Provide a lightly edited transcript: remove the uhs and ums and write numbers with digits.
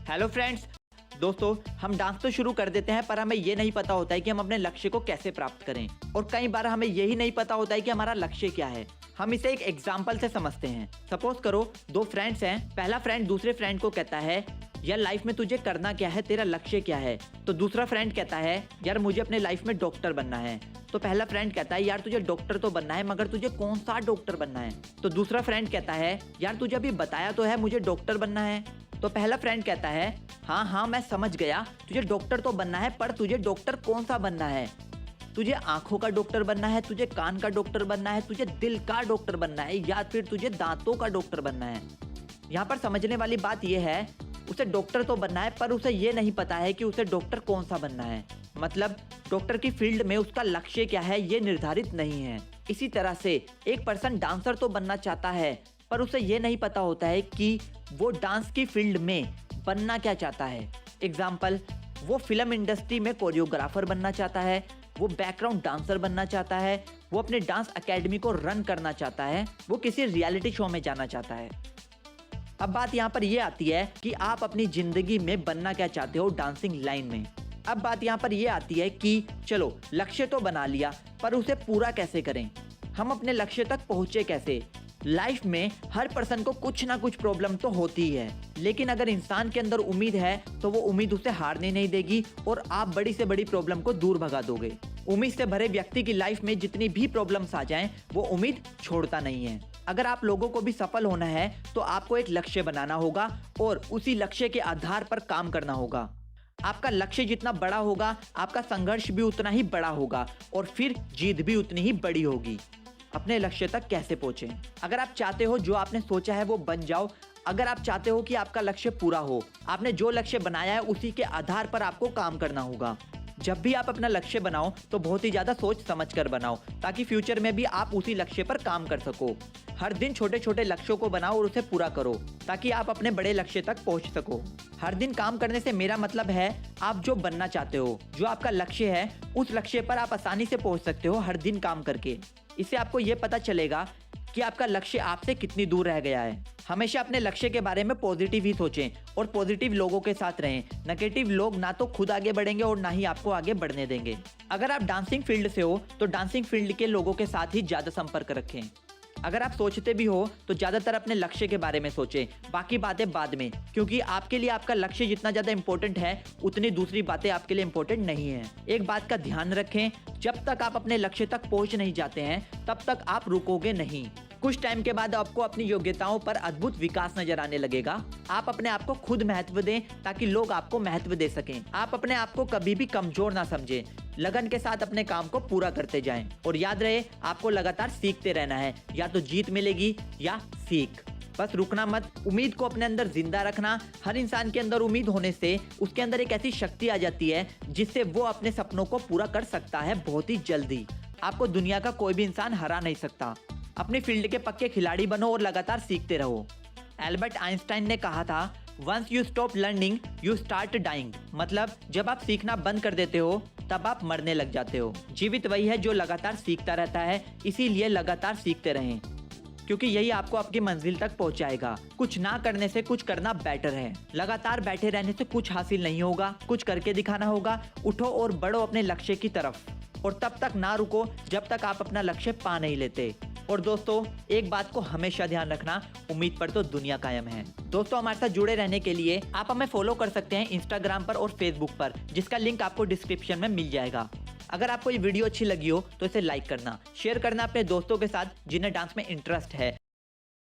Hello friends, दोस्तों हम dance तो शुरू कर देते हैं पर हमें ये नहीं पता होता है कि हम अपने लक्ष्य को कैसे प्राप्त करें। और कई बार हमें यही नहीं पता होता है कि हमारा लक्ष्य क्या है। हम इसे एक एग्जाम्पल से समझते हैं। सपोज करो दो फ्रेंड्स हैं। पहला फ्रेंड दूसरे फ्रेंड को कहता है यार लाइफ में तुझे करना क्या है, तेरा लक्ष्य क्या है। तो दूसरा फ्रेंड कहता है यार मुझे अपने लाइफ में डॉक्टर बनना है। तो पहला फ्रेंड कहता है यार तुझे डॉक्टर तो बनना है मगर तुझे कौन सा डॉक्टर बनना है। तो दूसरा फ्रेंड कहता है यार तुझे अभी बताया तो है मुझे डॉक्टर बनना है। तो पहला फ्रेंड कहता है हाँ मैं समझ गया, तुझे डॉक्टर तो बनना है पर तुझे डॉक्टर कौन सा बनना है। तुझे आंखों का डॉक्टर बनना है, तुझे कान का डॉक्टर बनना है, तुझे दिल का डॉक्टर बनना है या फिर तुझे दांतों का डॉक्टर बनना है। यहाँ पर समझने वाली बात यह है उसे डॉक्टर तो बनना है पर उसे ये नहीं पता है कि उसे डॉक्टर कौन सा बनना है। मतलब डॉक्टर की फील्ड में उसका लक्ष्य क्या है ये निर्धारित नहीं है। इसी तरह से एक पर्सन डांसर तो बनना चाहता है पर उसे ये नहीं पता होता है कि वो डांस की फील्ड में बनना क्या चाहता है। एग्जाम्पल, वो फिल्म इंडस्ट्री में कोरियोग्राफर बनना चाहता है, वो बैकग्राउंड डांसर बनना चाहता है, वो अपने डांस एकेडमी को रन करना चाहता है, वो किसी रियलिटी शो में जाना चाहता है। अब बात यहाँ पर यह आती है कि आप अपनी जिंदगी में बनना क्या चाहते हो डांसिंग लाइन में। अब बात यहाँ पर यह आती है कि चलो लक्ष्य तो बना लिया पर उसे पूरा कैसे करें, हम अपने लक्ष्य तक पहुंचे कैसे। लाइफ में हर पर्सन को कुछ ना कुछ प्रॉब्लम तो होती है, लेकिन अगर इंसान के अंदर उम्मीद है तो वो उम्मीद उसे हारने नहीं देगी और आप बड़ी से बड़ी प्रॉब्लम को दूर भगा दोगे। उम्मीद से भरे व्यक्ति की लाइफ में जितनी भी प्रॉब्लम्स आ जाएं, वो उम्मीद छोड़ता नहीं है। अगर आप लोगों को भी सफल होना है तो आपको एक लक्ष्य बनाना होगा और उसी लक्ष्य के आधार पर काम करना होगा। आपका लक्ष्य जितना बड़ा होगा आपका संघर्ष भी उतना ही बड़ा होगा और फिर जीत भी उतनी ही बड़ी होगी। अपने लक्ष्य तक कैसे पहुंचे? अगर आप चाहते हो जो आपने सोचा है वो बन जाओ, अगर आप चाहते हो कि आपका लक्ष्य पूरा हो, आपने जो लक्ष्य बनाया है उसी के आधार पर आपको काम करना होगा। जब भी आप अपना लक्ष्य बनाओ तो बहुत ही ज्यादा सोच समझ कर बनाओ ताकि फ्यूचर में भी आप उसी लक्ष्य पर काम कर सको। हर दिन छोटे छोटे लक्ष्यों को बनाओ और उसे पूरा करो ताकि आप अपने बड़े लक्ष्य तक पहुंच सको। हर दिन काम करने से मेरा मतलब है आप जो बनना चाहते हो, जो आपका लक्ष्य है, उस लक्ष्य पर आप आसानी से पहुंच सकते हो हर दिन काम करके। इससे आपको ये पता चलेगा कि आपका लक्ष्य आपसे कितनी दूर रह गया है। हमेशा अपने लक्ष्य के बारे में पॉजिटिव ही सोचें और पॉजिटिव लोगों के साथ रहें। नेगेटिव लोग ना तो खुद आगे बढ़ेंगे और ना ही आपको आगे बढ़ने देंगे। अगर आप डांसिंग फील्ड से हो तो डांसिंग फील्ड के लोगों के साथ ही ज्यादा संपर्क रखें। अगर आप सोचते भी हो तो ज्यादातर अपने लक्ष्य के बारे में सोचें, बाकी बातें बाद में, क्योंकि आपके लिए आपका लक्ष्य जितना ज्यादा इंपॉर्टेंट है उतनी दूसरी बातें आपके लिए इंपॉर्टेंट नहीं है। एक बात का ध्यान रखें, जब तक आप अपने लक्ष्य तक पहुंच नहीं जाते हैं तब तक आप रुकोगे नहीं। कुछ टाइम के बाद आपको अपनी योग्यताओं पर अद्भुत विकास नजर आने लगेगा। आप अपने आप को खुद महत्व दें ताकि लोग आपको महत्व दे सकें। आप अपने आप को कभी भी कमजोर ना समझें, लगन के साथ अपने काम को पूरा करते जाएं। और याद रहे आपको लगातार सीखते रहना है, या तो जीत मिलेगी या सीख। बस रुकना मत, उम्मीद को अपने अंदर जिंदा रखना। हर इंसान के अंदर उम्मीद होने से उसके अंदर एक ऐसी शक्ति आ जाती है जिससे वो अपने सपनों को पूरा कर सकता है बहुत ही जल्दी। आपको दुनिया का कोई भी इंसान हरा नहीं सकता। अपनी फील्ड के पक्के खिलाड़ी बनो और लगातार सीखते रहो। एल्बर्ट आइंस्टाइन ने कहा था once you stop learning you start dying. मतलब जब आप सीखना बंद कर देते हो तब आप मरने लग जाते हो। जीवित वही है जो लगातार सीखता रहता है, इसीलिए लगातार सीखते रहें क्योंकि यही आपको आपकी मंजिल तक पहुंचाएगा। कुछ ना करने से कुछ करना बेटर है। लगातार बैठे रहने से कुछ हासिल नहीं होगा, कुछ करके दिखाना होगा। उठो और बढ़ो अपने लक्ष्य की तरफ, और तब तक ना रुको जब तक आप अपना लक्ष्य पा नहीं लेते। और दोस्तों एक बात को हमेशा ध्यान रखना, उम्मीद पर तो दुनिया कायम है। दोस्तों हमारे साथ जुड़े रहने के लिए आप हमें फॉलो कर सकते हैं इंस्टाग्राम पर और फेसबुक पर, जिसका लिंक आपको डिस्क्रिप्शन में मिल जाएगा। अगर आपको ये वीडियो अच्छी लगी हो तो इसे लाइक करना, शेयर करना अपने दोस्तों के साथ जिन्हें डांस में इंटरेस्ट है।